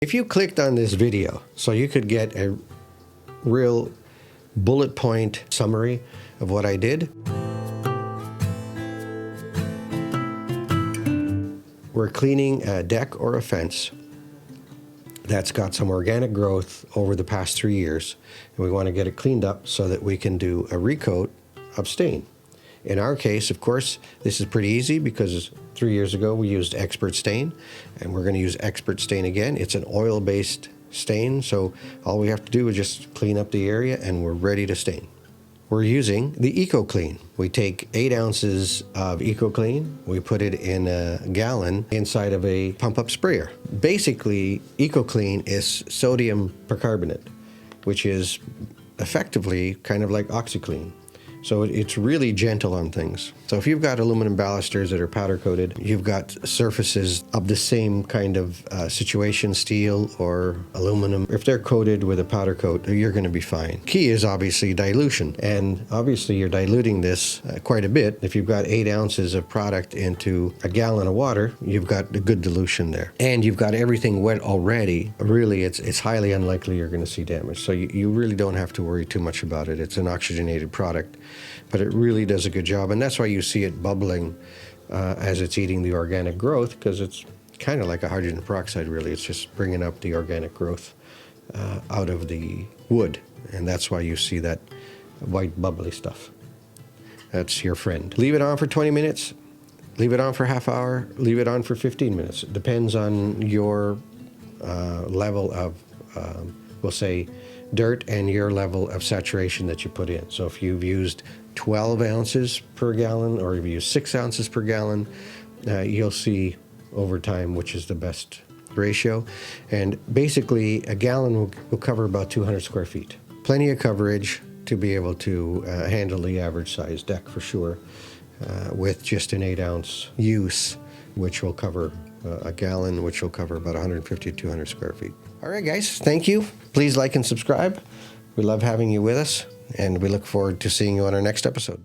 If you clicked on this video so you could get a real bullet point summary of what I did, we're cleaning a deck or a fence that's got some organic growth over the past 3 years, and we want to get it cleaned up so that we can do a recoat of stain. In our case, of course, this is pretty easy because 3 years ago we used Expert Stain, and we're going to use Expert Stain again. It's an oil-based stain, so all we have to do is just clean up the area and we're ready to stain. We're using the EcoClean. We take 8 ounces of EcoClean, we put it in a gallon inside of a pump-up sprayer. Basically, EcoClean is sodium percarbonate, which is effectively kind of like OxyClean. So it's really gentle on things. So if you've got aluminum balusters that are powder coated, you've got surfaces of the same kind of situation, steel or aluminum. If they're coated with a powder coat, you're going to be fine. Key is obviously dilution. And obviously you're diluting this quite a bit. If you've got 8 ounces of product into a gallon of water, you've got a good dilution there. And you've got everything wet already. Really, it's highly unlikely you're going to see damage. So you really don't have to worry too much about it. It's an oxygenated product, but it really does a good job. And that's why you see it bubbling as it's eating the organic growth, because it's kind of like a hydrogen peroxide, really. It's just bringing up the organic growth out of the wood. And that's why you see that white bubbly stuff. That's your friend. Leave it on for 20 minutes. Leave it on for half hour. Leave it on for 15 minutes. It depends on your level of, we'll say, dirt and your level of saturation that you put in. So if you've used 12 ounces per gallon or if you use 6 ounces per gallon, you'll see over time which is the best ratio. And basically a gallon will cover about 200 square feet. Plenty of coverage to be able to handle the average size deck for sure, with just an 8 ounce use, which will cover a gallon, which will cover about 150 to 200 square feet. All right, guys, thank you. Please like and subscribe. We love having you with us, and we look forward to seeing you on our next episode.